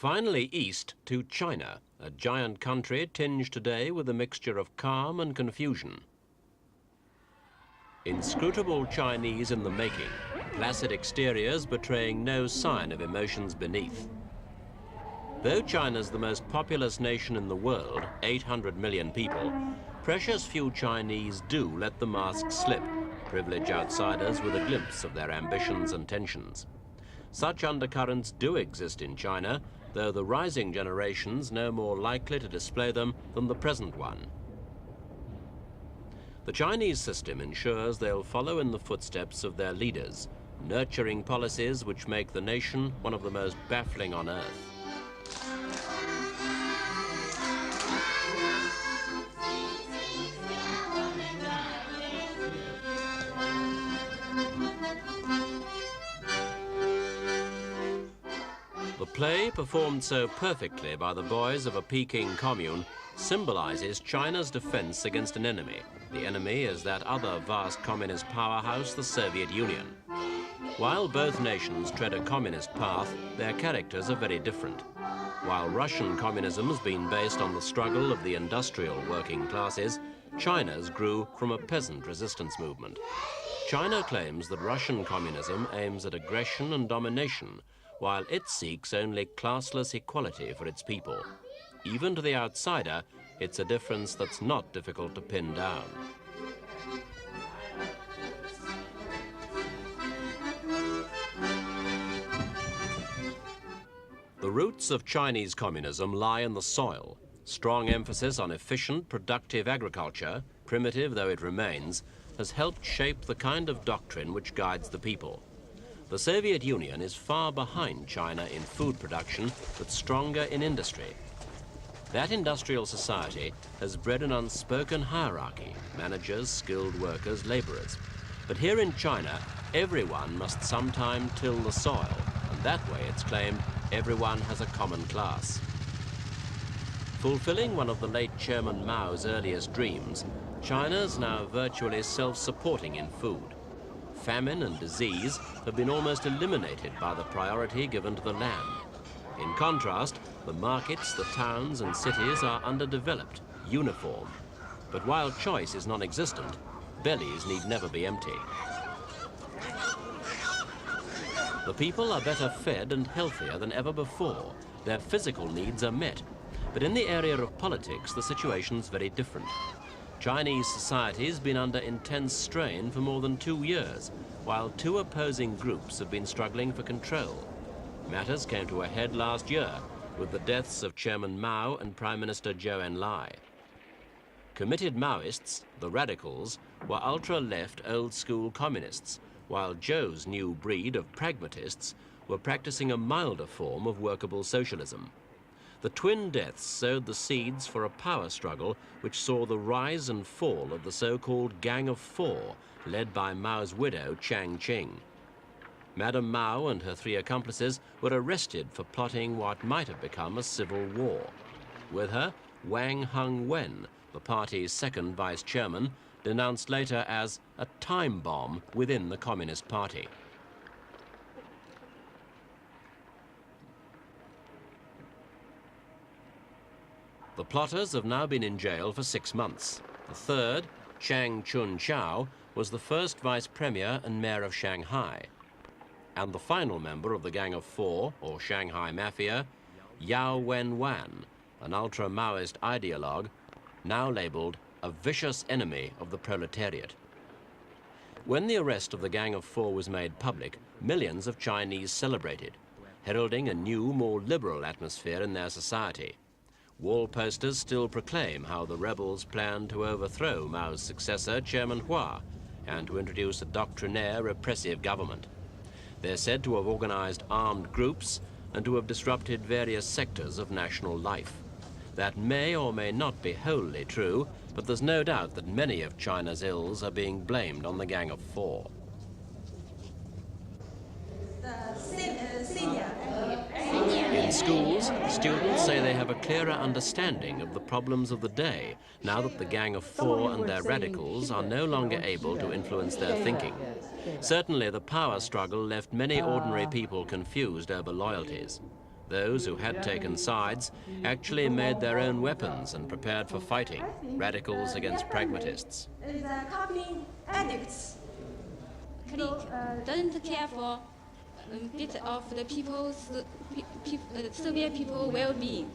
Finally east to China, a giant country tinged today with a mixture of calm and confusion. Inscrutable Chinese in the making, placid exteriors betraying no sign of emotions beneath. Though China's the most populous nation in the world, 800 million people, precious few Chinese do let the mask slip, privilege outsiders with a glimpse of their ambitions and tensions. Such undercurrents do exist in China, though the rising generations no more likely to display them than the present one. The Chinese system ensures they'll follow in the footsteps of their leaders, nurturing policies which make the nation one of the most baffling on earth. The play, performed so perfectly by the boys of a Peking commune, symbolizes China's defense against an enemy. The enemy is that other vast communist powerhouse, the Soviet Union. While both nations tread a communist path, their characters are very different. While Russian communism has been based on the struggle of the industrial working classes, China's grew from a peasant resistance movement. China claims that Russian communism aims at aggression and domination, while it seeks only classless equality for its people. Even to the outsider, it's a difference that's not difficult to pin down. The roots of Chinese communism lie in the soil. Strong emphasis on efficient, productive agriculture, primitive though it remains, has helped shape the kind of doctrine which guides the people. The Soviet Union is far behind China in food production, but stronger in industry. That industrial society has bred an unspoken hierarchy: managers, skilled workers, laborers. But here in China, everyone must sometime till the soil, and that way, it's claimed, everyone has a common class. Fulfilling one of the late Chairman Mao's earliest dreams, China's now virtually self-supporting in food. Famine and disease have been almost eliminated by the priority given to the land. In contrast, the markets, the towns and cities are underdeveloped, uniform. But while choice is non-existent, bellies need never be empty. The people are better fed and healthier than ever before. Their physical needs are met. But in the area of politics, the situation's very different. Chinese society has been under intense strain for more than 2 years, while two opposing groups have been struggling for control. Matters came to a head last year with the deaths of Chairman Mao and Prime Minister Zhou En-Lai. Committed Maoists, the radicals, were ultra-left old-school communists, while Zhou's new breed of pragmatists were practicing a milder form of workable socialism. The twin deaths sowed the seeds for a power struggle which saw the rise and fall of the so-called Gang of Four, led by Mao's widow, Chiang Ching. Madame Mao and her 3 accomplices were arrested for plotting what might have become a civil war. With her, Wang Hung-wen, the party's second vice chairman, denounced later as a time bomb within the Communist Party. The plotters have now been in jail for 6 months. The third, Chang Chun-Chao, was the first vice premier and mayor of Shanghai. And the final member of the Gang of Four, or Shanghai Mafia, Yao Wen-wan, an ultra-Maoist ideologue, now labelled a vicious enemy of the proletariat. When the arrest of the Gang of Four was made public, millions of Chinese celebrated, heralding a new, more liberal atmosphere in their society. Wall posters still proclaim how the rebels planned to overthrow Mao's successor, Chairman Hua, and to introduce a doctrinaire, repressive government. They're said to have organized armed groups and to have disrupted various sectors of national life. That may or may not be wholly true, but there's no doubt that many of China's ills are being blamed on the Gang of Four. In schools, students say they have a clearer understanding of the problems of the day now that the Gang of Four and their radicals are no longer able to influence their thinking. Certainly, the power struggle left many ordinary people confused over loyalties. Those who had taken sides actually made their own weapons and prepared for fighting, radicals against pragmatists. The company addicts. Doesn't care for a bit of the Soviet people well-being.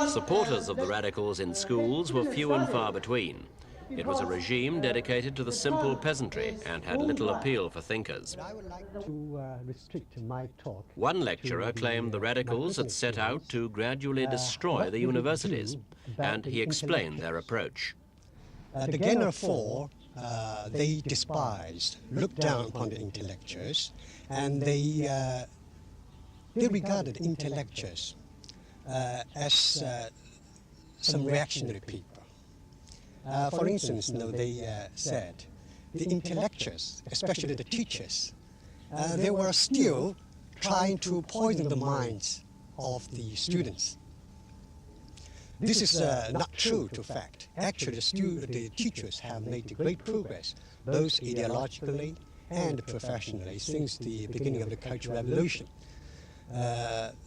Supporters of the radicals in schools were few and far between. It was a regime dedicated to the simple peasantry and had little appeal for thinkers. I would like to restrict my talk. One lecturer claimed the radicals had set out to gradually destroy the universities, and he explained their approach. The Gang of Four, they despised, looked down upon the intellectuals, and they regarded intellectuals as some reactionary people. For instance, they said the intellectuals, especially the teachers, they were still trying to poison the minds of the students. This is not true to fact. Actually, the teachers have made great progress, both ideologically and professionally, since the beginning of the Cultural Revolution.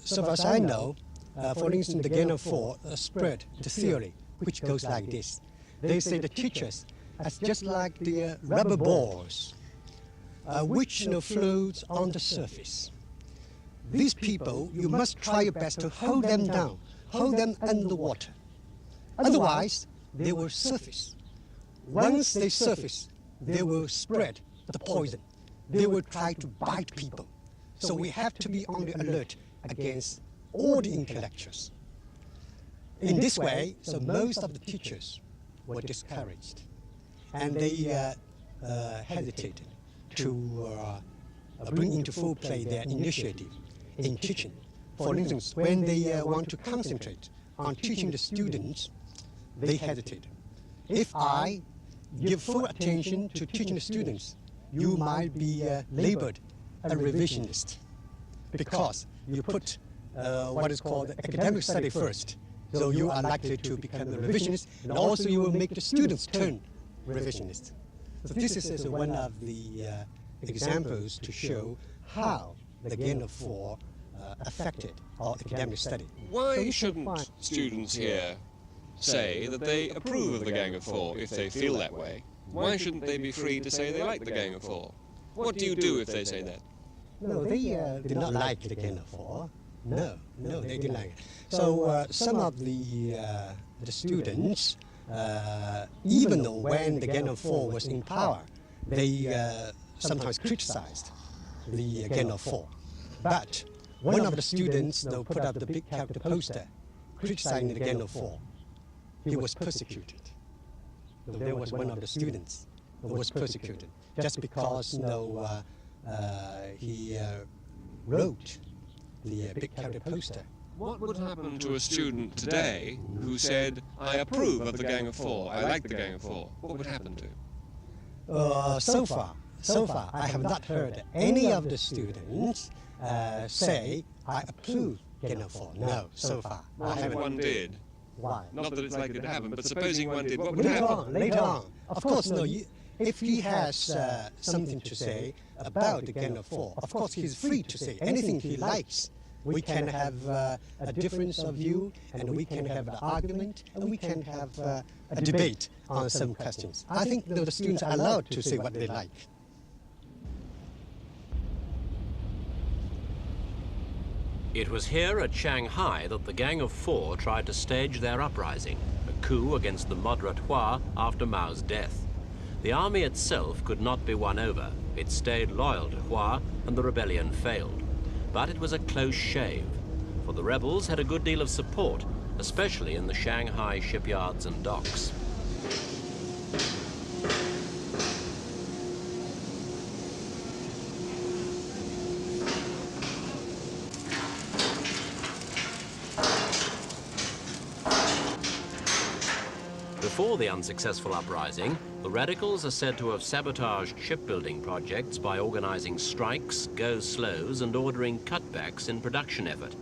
So far as I know, for instance, the Gang of Four spread the theory, which goes like this. They say the teachers as just like the rubber balls, which floats on the surface. These people, you must try your best to hold them down, hold them underwater. Otherwise, they will surface. Once they surface, they will spread the poison. They will try to bite people. So we have to be on the alert against all the intellectuals. In this way, so most of the teachers were discouraged, and they hesitated to bring into full play their initiative in teaching. For instance, when they want to concentrate on teaching the students, they hesitated. If I give full attention to teaching the students, you might be labeled a revisionist, because you put what is called academic study first. So you are likely to become a revisionist, and also you will make the students turn revisionist. So this is one of the examples to show how the Gang of Four affected our academic study. Why shouldn't students here say that they approve of the Gang of Four if they feel that way? Why shouldn't they be free to say they like the Gang of Four? What do you do if they say that? No, they did not like the Gang of Four. No, they didn't like it. So some of the students, even when the Gang of Four was in power, they sometimes criticized the Gang of Four. But one of the students, put up the big capital poster criticizing the Gang of Four. He was persecuted. There was one of the students who was persecuted just because he wrote the big capital poster. What would happen to a student today who said, I approve of the Gang of Four, I like the Gang of Four? What would happen to? So far, I have not heard any of the students say, I approve Gang of Four. No, so far. What if one did? Why? Not that it's likely to happen, but supposing one did, what would happen? Later on. Of course, if he has something to say about the Gang of Four, of course he's free to say anything he likes. We can have a difference of view, and we can have an argument, and we can have a debate on some questions. I think the students are allowed to say what they like. It was here at Shanghai that the Gang of Four tried to stage their uprising, a coup against the moderate Hua after Mao's death. The army itself could not be won over. It stayed loyal to Hua, and the rebellion failed. But it was a close shave, for the rebels had a good deal of support, especially in the Shanghai shipyards and docks. Before the unsuccessful uprising, the radicals are said to have sabotaged shipbuilding projects by organizing strikes, go-slows, and ordering cutbacks in production effort.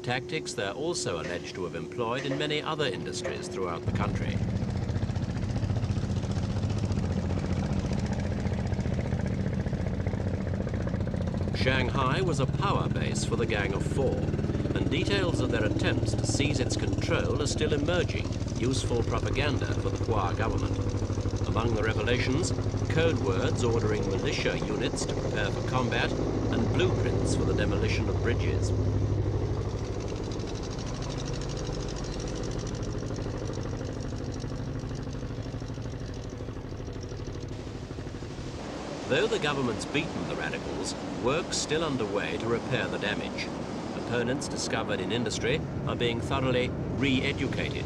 Tactics they're also alleged to have employed in many other industries throughout the country. Shanghai was a power base for the Gang of Four, and details of their attempts to seize its control are still emerging, useful propaganda for the Hua government. Among the revelations, code words ordering militia units to prepare for combat and blueprints for the demolition of bridges. Though the government's beaten the radicals, work's still underway to repair the damage. Opponents discovered in industry are being thoroughly re-educated,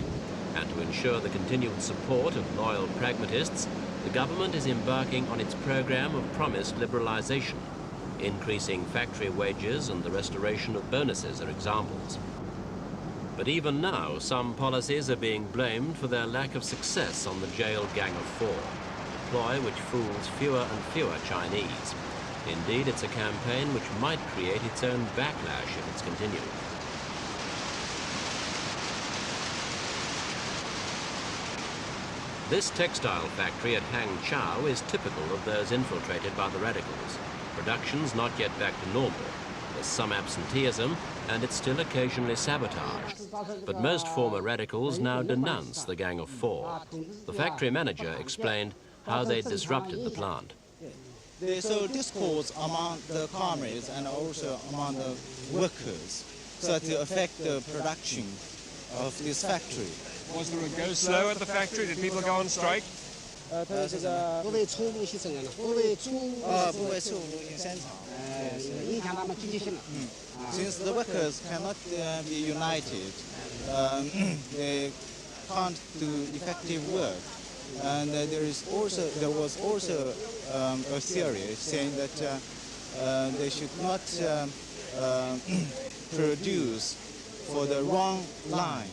and to ensure the continued support of loyal pragmatists, the government is embarking on its program of promised liberalization. Increasing factory wages and the restoration of bonuses are examples. But even now, some policies are being blamed for their lack of success on the jailed Gang of Four, a ploy which fools fewer and fewer Chinese. Indeed, it's a campaign which might create its own backlash if it's continued. This textile factory at Hangzhou is typical of those infiltrated by the radicals. Production's not yet back to normal. There's some absenteeism, and it's still occasionally sabotaged. But most former radicals now denounce the Gang of Four. The factory manager explained how they disrupted the plant. They sow discourse among the comrades and also among the workers, so to affect the production of this factory. Was there a go slow at the factory? Did people go on strike? Since the workers cannot be united, they can't do effective work. And there was also a theory saying that they should not produce for the wrong line.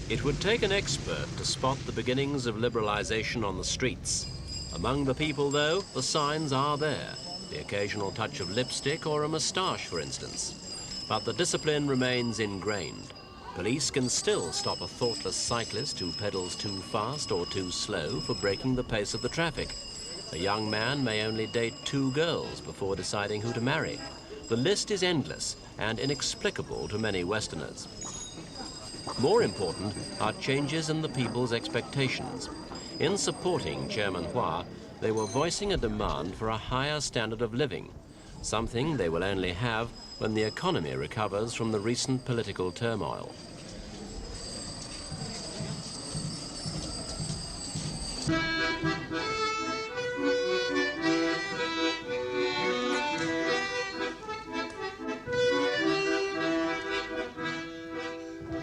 It would take an expert to spot the beginnings of liberalization on the streets. Among the people, though, the signs are there. The occasional touch of lipstick or a moustache, for instance. But the discipline remains ingrained. Police can still stop a thoughtless cyclist who pedals too fast or too slow for breaking the pace of the traffic. A young man may only date 2 girls before deciding who to marry. The list is endless and inexplicable to many Westerners. More important are changes in the people's expectations. In supporting Chairman Hua, they were voicing a demand for a higher standard of living, something they will only have when the economy recovers from the recent political turmoil.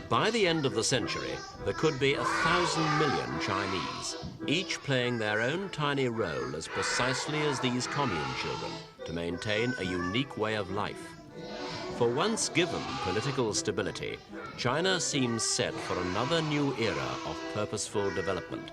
By the end of the century, there could be 1,000 million Chinese, each playing their own tiny role as precisely as these commune children to maintain a unique way of life. For once given political stability, China seems set for another new era of purposeful development.